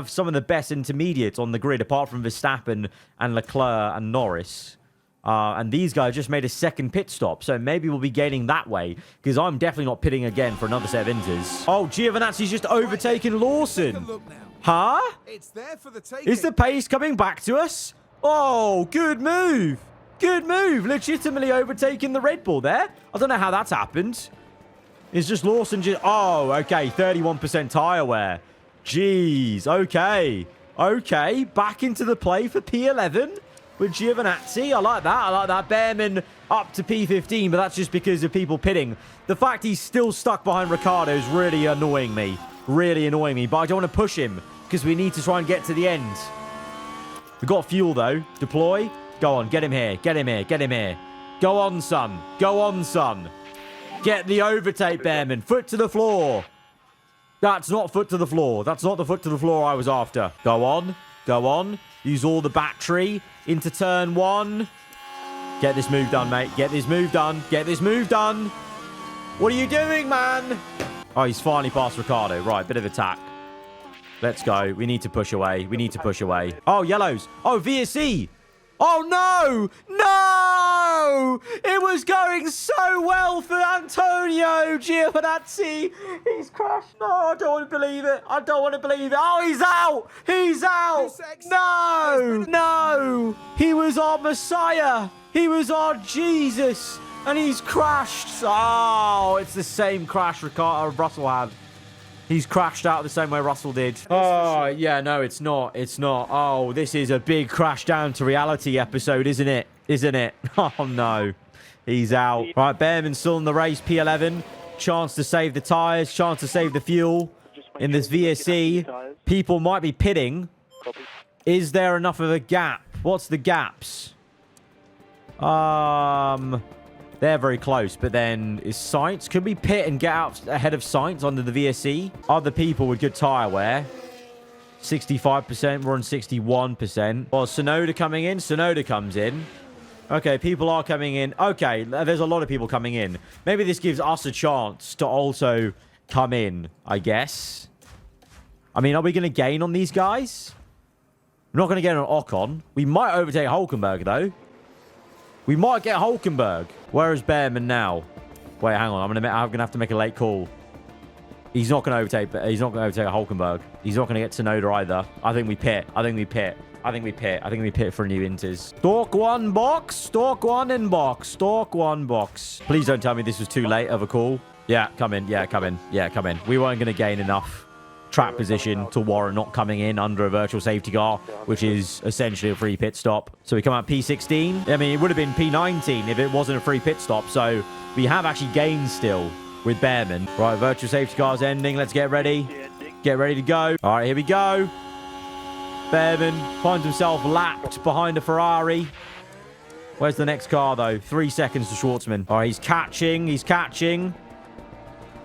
some of the best intermediates on the grid, apart from Verstappen and Leclerc and Norris. And these guys just made a second pit stop, so maybe we'll be gaining that way, because I'm definitely not pitting again for another set of inters. Oh, Giovinazzi's just overtaken Lawson. Huh? It's there for the taking. Is the pace coming back to us? Oh, good move. Good move. Legitimately overtaking the Red Bull there. I don't know how that's happened. It's just Lawson just... Oh, okay. 31% tyre wear. Jeez. Okay. Okay. Back into the play for P11 with Giovinazzi. I like that. I like that. Bearman up to P15, but that's just because of people pitting. The fact he's still stuck behind Ricciardo is really annoying me. Really annoying me. But I don't want to push him because we need to try and get to the end. We've got fuel, though. Deploy. Go on. Get him here. Get him here. Get him here. Go on, son. Go on, son. Get the overtake, Bearman. Foot to the floor. That's not foot to the floor. That's not the foot to the floor I was after. Go on. Go on. Use all the battery into turn one. Get this move done, mate. Get this move done. Get this move done. What are you doing, man? Oh, he's finally past Ricciardo. Right, bit of attack. Let's go. We need to push away. We need to push away. Oh, yellows. Oh, VSC. Oh, no. No. It was going so well for Antonio Giovinazzi. He's crashed. No, I don't want to believe it. I don't want to believe it. Oh, he's out. He's out. No. No. He was our Messiah. He was our Jesus. And he's crashed. Oh, it's the same crash Russell had. He's crashed out the same way Russell did. Oh, yeah, no, it's not. It's not. Oh, this is a big crash down to reality episode, isn't it? Isn't it? Oh, no. He's out. Right, Bearman's still in the race, P11. Chance to save the tyres. Chance to save the fuel in this VSC. People might be pitting. Is there enough of a gap? What's the gaps? They're very close, but then is Sainz? Could we pit and get out ahead of Sainz under the VSC? Other people with good tyre wear. 65%, we're on 61%. Well, Sonoda coming in. Sonoda comes in. Okay, people are coming in. Okay, there's a lot of people coming in. Maybe this gives us a chance to also come in, I guess. I mean, are we going to gain on these guys? We're not going to get on Ocon. We might overtake Hulkenberg, though. We might get Hulkenberg. Where is Bearman now? Wait, hang on. I'm gonna have to make a late call. He's not gonna overtake. He's not gonna overtake Hulkenberg. He's not gonna get Tsunoda either. I think we pit. I think we pit. I think we pit. I think we pit for a new inters. Stalk one box. Stalk one in box. Stalk one box. Please don't tell me this was too late of a call. Yeah, come in. Yeah, come in. Yeah, come in. We weren't gonna gain enough track position to warrant not coming in under a virtual safety car, which is essentially a free pit stop. So we come out P16. I mean, it would have been P19 if it wasn't a free pit stop. So we have actually gained still with Bearman. Right, virtual safety car's ending. Let's get ready. Get ready to go. All right, here we go. Behrman finds himself lapped behind a Ferrari. Where's the next car, though? 3 seconds to Schwartzman. All right, he's catching. He's catching.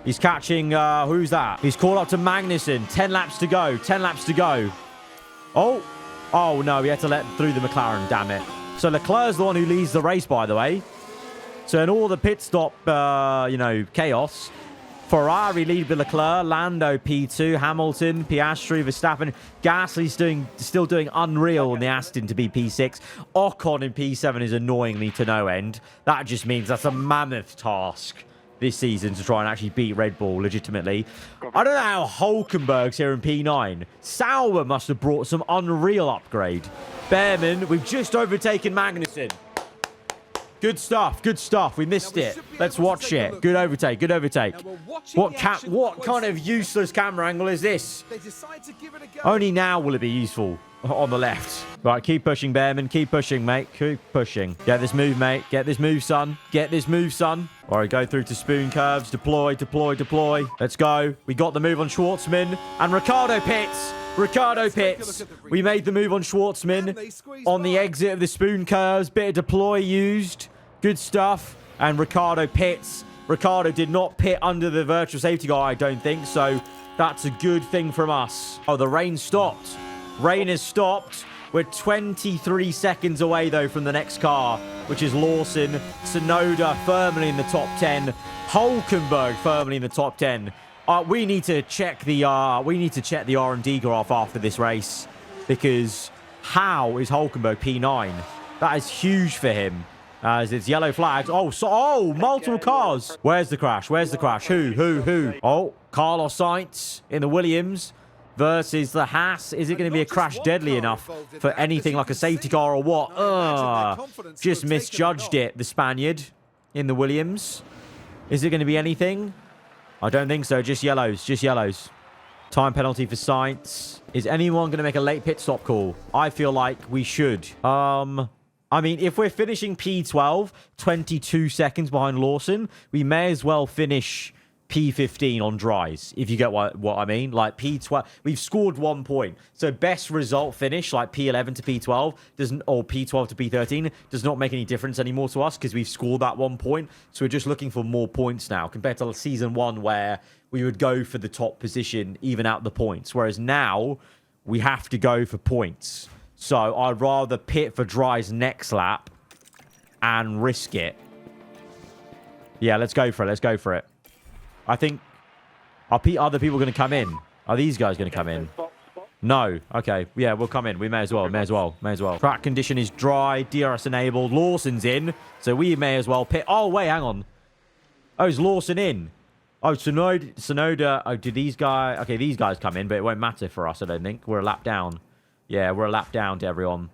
He's catching. Who's that? He's caught up to Magnussen. 10 laps to go. 10 laps to go. Oh. Oh, no. He had to let through the McLaren. Damn it. So Leclerc's the one who leads the race, by the way. So in all the pit stop, chaos, Ferrari lead with Leclerc, Lando P2, Hamilton, Piastri, Verstappen. Gasly's still doing unreal in the Aston to be P6. Ocon in P7 is annoying me to no end. That just means that's a mammoth task this season to try and actually beat Red Bull legitimately. I don't know how Hulkenberg's here in P9. Sauber must have brought some unreal upgrade. Behrman, we've just overtaken Magnussen. Good stuff. Good stuff. We missed it. Let's watch it. Good overtake. Good overtake. What kind of useless camera angle is this? Only now will it be useful on the left. Right, keep pushing, Behrman. Keep pushing, mate. Keep pushing. Get this move, mate. Get this move, son. Get this move, son. All right, go through to spoon curves. Deploy, deploy, deploy. Let's go. We got the move on Schwartzman. And Ricciardo pits. Ricciardo pits. We made the move on Schwartzman on the exit of the spoon curves. Bit of deploy used. Good stuff. And Ricciardo pits. Ricciardo did not pit under the virtual safety car, I don't think. So that's a good thing from us. Oh, the rain stopped. Rain has stopped. We're 23 seconds away, though, from the next car, which is Lawson. Tsunoda firmly in the top 10. Hulkenberg firmly in the top 10. We need to check the R&D graph after this race, because how is Hulkenberg P9? That is huge for him, as it's yellow flags. Oh, multiple cars. Where's the crash? Where's the crash? Who? Oh, Carlos Sainz in the Williams versus the Haas. Is it going to be a crash deadly enough for anything like a safety car or what? Just misjudged it, the Spaniard in the Williams. Is it going to be anything? I don't think so. Just yellows. Just yellows. Time penalty for Sainz. Is anyone going to make a late pit stop call? I feel like we should. I mean, if we're finishing P12, 22 seconds behind Lawson, we may as well finish P15 on dries, if you get what I mean. Like P12, we've scored 1 point. So best result finish, like P11 to P12, or P12 to P13, does not make any difference anymore to us because we've scored that 1 point. So we're just looking for more points now compared to season 1 where we would go for the top position, even out the points. Whereas now we have to go for points. So I'd rather pit for dries next lap and risk it. Yeah, let's go for it. Let's go for it. I think... Are other people going to come in? Are these guys going to come in? No. Okay. Yeah, we'll come in. We may as well. May as well. May as well. Track condition is dry. DRS enabled. Lawson's in. So we may as well pit. Oh, wait. Hang on. Oh, is Lawson in? Oh, Tsunoda. Oh, did these guys... Okay, these guys come in, but it won't matter for us, I don't think. We're a lap down. Yeah, we're a lap down to everyone.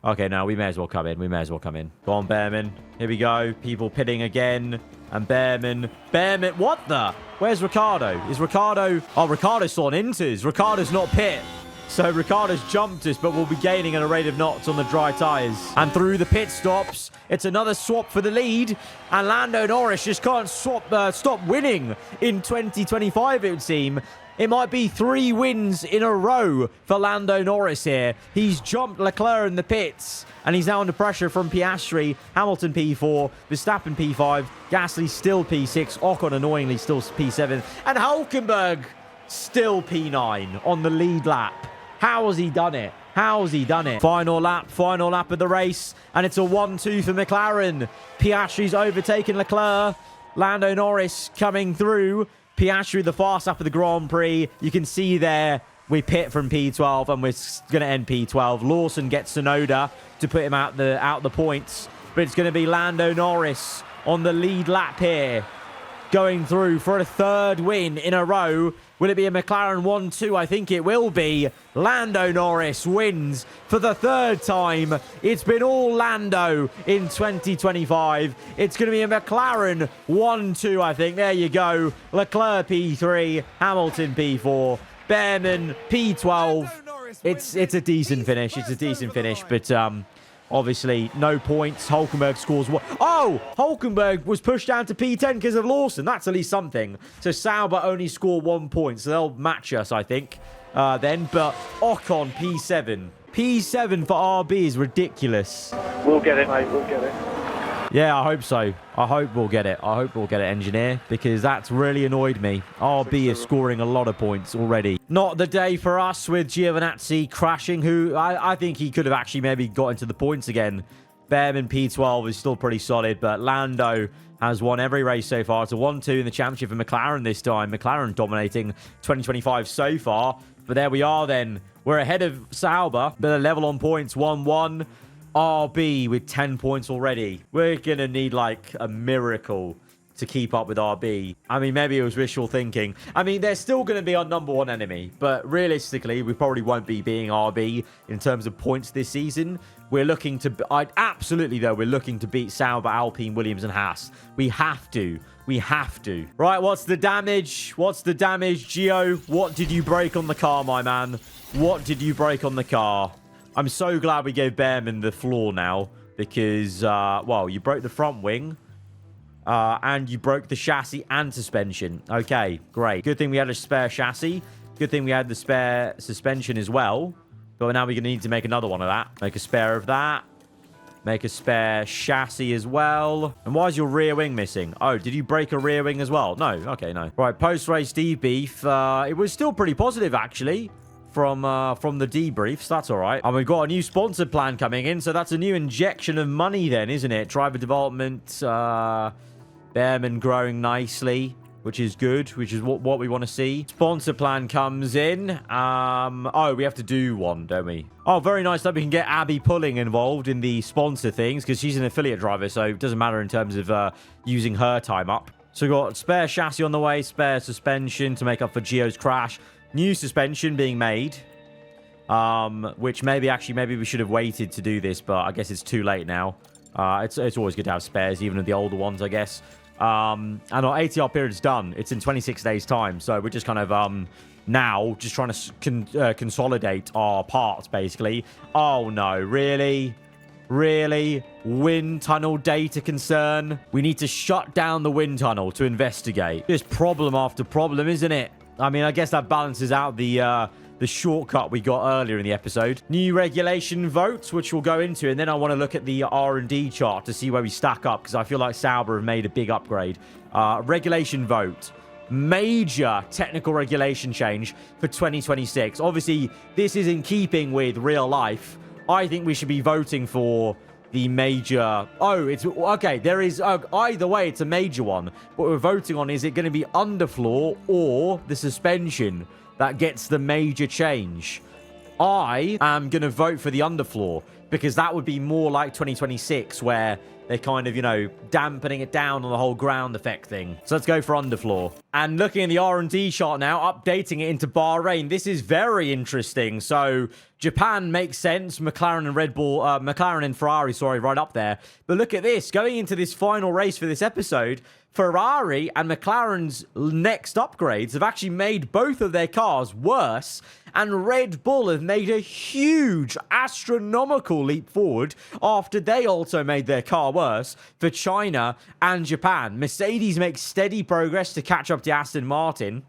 Okay, no, we may as well come in. We may as well come in. Go on, Behrman. Here we go. People pitting again. And Behrman. What the? Where's Ricciardo? Is Ricciardo... Oh, Ricciardo's still on inters. Ricciardo's not pit. So Ricciardo's jumped us, but we'll be gaining at a rate of knots on the dry tyres. And through the pit stops, it's another swap for the lead. And Lando Norris just can't stop winning in 2025, it would seem. It might be 3 wins in a row for Lando Norris here. He's jumped Leclerc in the pits, and he's now under pressure from Piastri. Hamilton P4, Verstappen P5, Gasly still P6, Ocon annoyingly still P7, and Hulkenberg still P9 on the lead lap. How has he done it? How has he done it? Final lap of the race, and it's a 1-2 for McLaren. Piastri's overtaken Leclerc. Lando Norris coming through. Piastri the fast lap of the Grand Prix. You can see there we pit from P12 and we're going to end P12. Lawson gets Tsunoda to put him out the points. But it's going to be Lando Norris on the lead lap here, going through for a 3rd win in a row. Will it be a McLaren 1-2? I think it will be. Lando Norris wins for the 3rd time. It's been all Lando in 2025. It's going to be a McLaren 1-2, I think. There you go. Leclerc P3, Hamilton P4, Behrman P12. It's a decent finish. It's a decent finish, but obviously no points. Hulkenberg scores one. Oh, Hulkenberg was pushed down to P10 because of Lawson. That's at least something. So Sauber only score 1 point, so they'll match us, I think. then. But Ocon, P7. P7 for RB is ridiculous. We'll get it, mate. We'll get it. Yeah, I hope so. I hope we'll get it. I hope we'll get it, engineer, because that's really annoyed me. RB is scoring a lot of points already. Not the day for us with Giovinazzi crashing, who I think he could have actually maybe got into the points again. Behrman P12 is still pretty solid, but Lando has won every race so far. It's a 1-2 in the championship for McLaren this time. McLaren dominating 2025 so far. But there we are then. We're ahead of Sauber, but a level on points, 1-1. RB with 10 points already. We're going to need like a miracle to keep up with RB. I mean, maybe it was wishful thinking. I mean, they're still going to be our number one enemy, but realistically, we probably won't be beating RB in terms of points this season. We're looking to, absolutely though, we're looking to beat Sauber, Alpine, Williams, and Haas. We have to. We have to. Right, what's the damage? What's the damage, Gio? What did you break on the car, my man? What did you break on the car? I'm so glad we gave Behrman the floor now because, well, you broke the front wing and you broke the chassis and suspension. Okay, great. Good thing we had a spare chassis. Good thing we had the spare suspension as well. But now we're going to need to make another one of that. Make a spare of that. Make a spare chassis as well. And why is your rear wing missing? Oh, did you break a rear wing as well? No. Okay, no. Right, post-race debrief. It was still pretty positive, actually. From the debriefs. That's all right. And we've got a new sponsor plan coming in, so that's a new injection of money then, isn't it? Driver development, Behrman growing nicely, which is good, which is what we want to see. Sponsor plan comes in. Oh, we have to do one, don't we? Oh, very nice that we can get Abby Pulling involved in the sponsor things, because she's an affiliate driver, so it doesn't matter in terms of using her time up. So we've got spare chassis on the way, spare suspension to make up for Gio's crash. New suspension being made, which maybe we should have waited to do this, but I guess it's too late now. It's always good to have spares, even of the older ones, I guess. And our ATR period is done. It's in 26 days' time, so we're just kind of now just trying to consolidate our parts, basically. Oh no, really? Really? Wind tunnel data concern? We need to shut down the wind tunnel to investigate. Just problem after problem, isn't it? I mean, I guess that balances out the shortcut we got earlier in the episode. New regulation votes, which we'll go into, and then I want to look at the R&D chart to see where we stack up, because I feel like Sauber have made a big upgrade. Regulation vote. Major technical regulation change for 2026. Obviously, this is in keeping with real life. I think we should be voting for the major... Oh, it's... Okay, there is... either way, it's a major one. What we're voting on, is it going to be underfloor or the suspension that gets the major change? I am going to vote for the underfloor, because that would be more like 2026, where they're kind of, you know, dampening it down on the whole ground effect thing. So let's go for underfloor. And looking at the R&D chart now, updating it into Bahrain. This is very interesting. So Japan makes sense. McLaren and McLaren and Ferrari, sorry, right up there. But look at this. Going into this final race for this episode, Ferrari and McLaren's next upgrades have actually made both of their cars worse, and Red Bull have made a huge, astronomical leap forward after they also made their car worse for China and Japan. Mercedes makes steady progress to catch up to Aston Martin.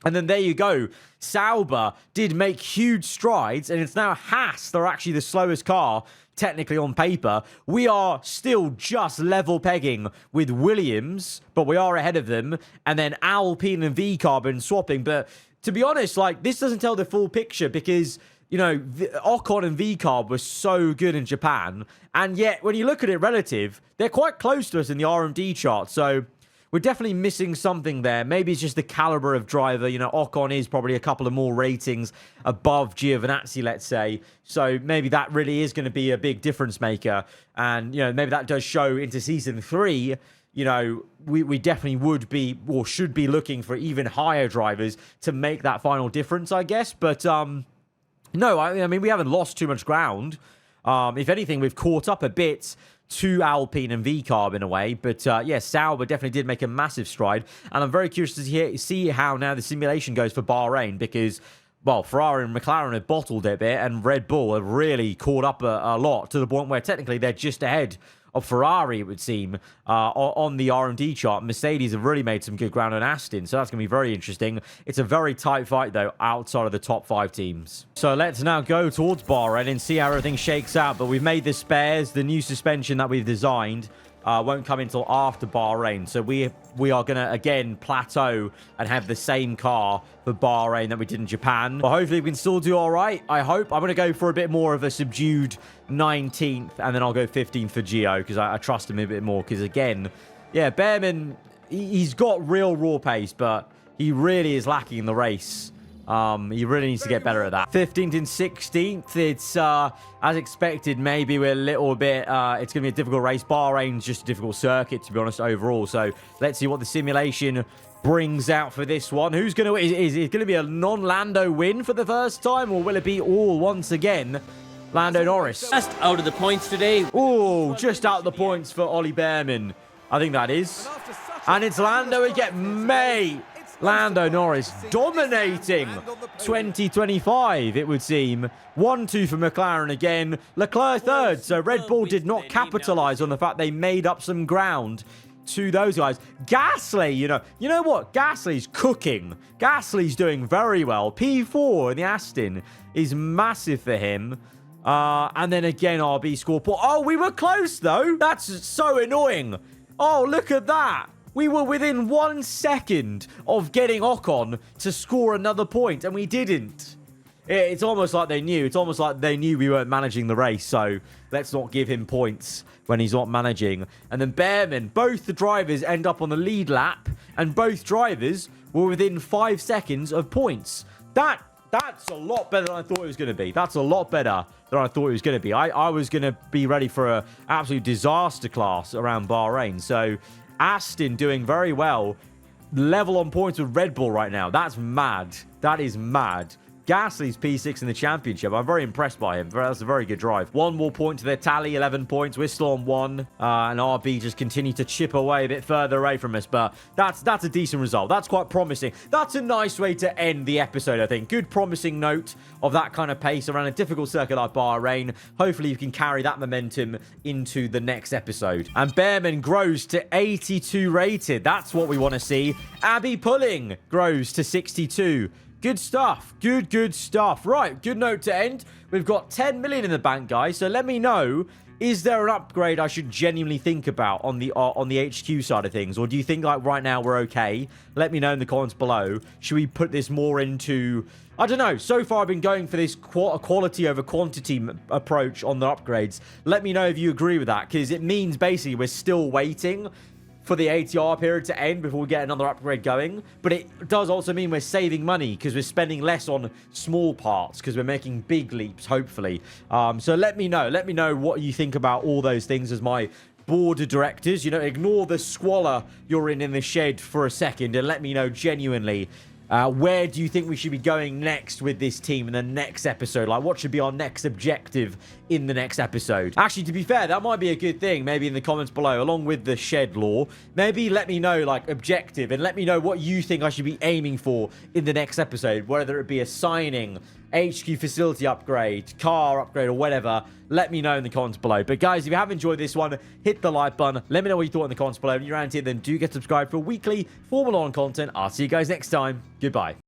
And then there you go. Sauber did make huge strides, and it's now Haas. They're actually the slowest car, technically on paper. We are still just level pegging with Williams, but we are ahead of them. And then Alpine and V-Carbon swapping. But to be honest, like, this doesn't tell the full picture, because, you know, Ocon and V-Carb were so good in Japan. And yet, when you look at it relative, they're quite close to us in the RMD chart. So we're definitely missing something there. Maybe it's just the caliber of driver. You know, Ocon is probably a couple of more ratings above Giovinazzi, let's say. So maybe that really is going to be a big difference maker. And, you know, maybe that does show into season 3. You know, we definitely would be, or should be, looking for even higher drivers to make that final difference, I guess. But, no, I mean, we haven't lost too much ground. If anything, we've caught up a bit to Alpine and V-Carb in a way. But, yeah, Sauber definitely did make a massive stride. And I'm very curious to see how now the simulation goes for Bahrain, because, well, Ferrari and McLaren have bottled it a bit, and Red Bull have really caught up a lot, to the point where technically they're just ahead of Ferrari, it would seem, on the RMD chart. Mercedes have really made some good ground on Aston, so that's going to be very interesting. It's a very tight fight, though, outside of the top 5 teams. So let's now go towards Bahrain and see how everything shakes out. But we've made the spares. The new suspension that we've designed won't come until after Bahrain. So we are going to, again, plateau and have the same car for Bahrain that we did in Japan. But hopefully we can still do all right, I hope. I'm going to go for a bit more of a subdued 19th, and then I'll go 15th for Gio, because I trust him a bit more. Because, again, yeah, Behrman, he's got real raw pace, but he really is lacking in the race. He really needs to get better at that. 15th and 16th, it's, as expected, maybe we're a little bit, it's going to be a difficult race. Bahrain's just a difficult circuit, to be honest, overall. So let's see what the simulation brings out for this one. Who's going to win? Is it going to be a non-Lando win for the first time, or will it be all once again Lando Norris? Just out of the points today. Oh, just out the points for Ollie Behrman. I think that is. And it's Lando again. Mate. Lando Norris dominating 2025, it would seem. 1-2 for McLaren again. Leclerc third. So Red Bull did not capitalize on the fact they made up some ground to those guys. Gasly, you know what? Gasly's cooking. Gasly's doing very well. P4 in the Aston is massive for him. And then again, RB score. Oh, we were close, though. That's so annoying. Oh, look at that. We were within 1 second of getting Ocon to score another point, and we didn't. It's almost like they knew. It's almost like they knew we weren't managing the race, so let's not give him points when he's not managing. And then Behrman, both the drivers end up on the lead lap, and both drivers were within 5 seconds of points. That's a lot better than I thought it was going to be. That's a lot better than I thought it was going to be. I was going to be ready for an absolute disaster class around Bahrain, so Aston doing very well. Level on points with Red Bull right now. That's mad. That is mad. Gasly's P6 in the championship. I'm very impressed by him. That's a very good drive. 1 more point to their tally, 11 points. We're still on 1. And RB just continue to chip away a bit further away from us. But that's a decent result. That's quite promising. That's a nice way to end the episode, I think. Good promising note of that kind of pace around a difficult circuit like Bahrain. Hopefully you can carry that momentum into the next episode. And Behrman grows to 82 rated. That's what we want to see. Abby Pulling grows to 62. Good stuff. Good stuff. Right, good note to end. We've got 10 million in the bank, guys. So let me know, is there an upgrade I should genuinely think about on the HQ side of things? Or do you think, like, right now we're okay? Let me know in the comments below. Should we put this more into... I don't know. So far, I've been going for this quality over quantity approach on the upgrades. Let me know if you agree with that, because it means basically we're still waiting for the ATR period to end before we get another upgrade going. But it does also mean we're saving money because we're spending less on small parts because we're making big leaps, hopefully. So let me know. Let me know what you think about all those things as my board of directors. You know, ignore the squalor you're in the shed for a second and let me know genuinely, where do you think we should be going next with this team in the next episode? Like, what should be our next objective in the next episode? Actually, to be fair, that might be a good thing. Maybe in the comments below, along with the shed lore, maybe let me know, like, objective, and let me know what you think I should be aiming for in the next episode, whether it be a signing, HQ facility upgrade, car upgrade, or whatever. Let me know in the comments below. But guys, if you have enjoyed this one, hit the like button. Let me know what you thought in the comments below. If you're around here, then do get subscribed for weekly Formula 1 content. I'll see you guys next time. Goodbye.